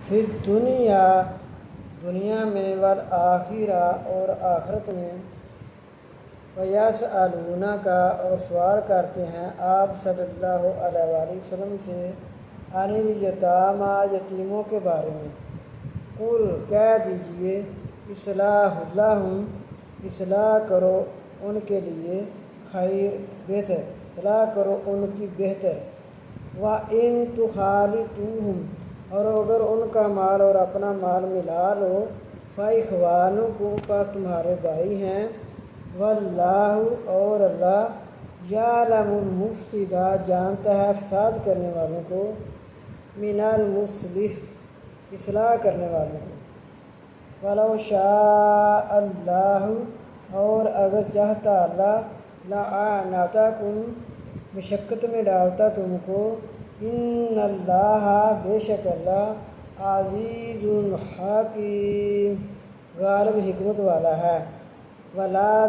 پھر دنیا میں والآخرہ اور آخرت میں، وَيَسْأَلُونَكَ اور سوال کرتے ہیں آپ صلی اللہ علیہ وآلہ وسلم سے، عن الیتامیٰ یتیموں کے بارے میں۔ قل کہہ دیجئے، اصلاح لہم اصلاح کرو ان کے لیے، خیر بہتر، اصلاح کرو ان کی بہتر، وَإِن تُخَالِطُوهُمْ اور اگر ان کا مال اور اپنا مال ملا لو، فَإِخْوَانُكُمْ پس تمہارے بھائی ہیں، واللہ اور اللہ یعلم المفسد جانتا ہے فساد کرنے والوں کو، من المصلح اصلاح کرنے والوں کو، وَلَوْ شَاءَ اللَّهُ اور اگر چاہتا اللہ، لَأَعْنَتَكُمْ مشقت میں ڈالتا تم کو، ان اللہ بے شک اللہ عزیز حکیم غالب حکمت والا ہے، وَلَا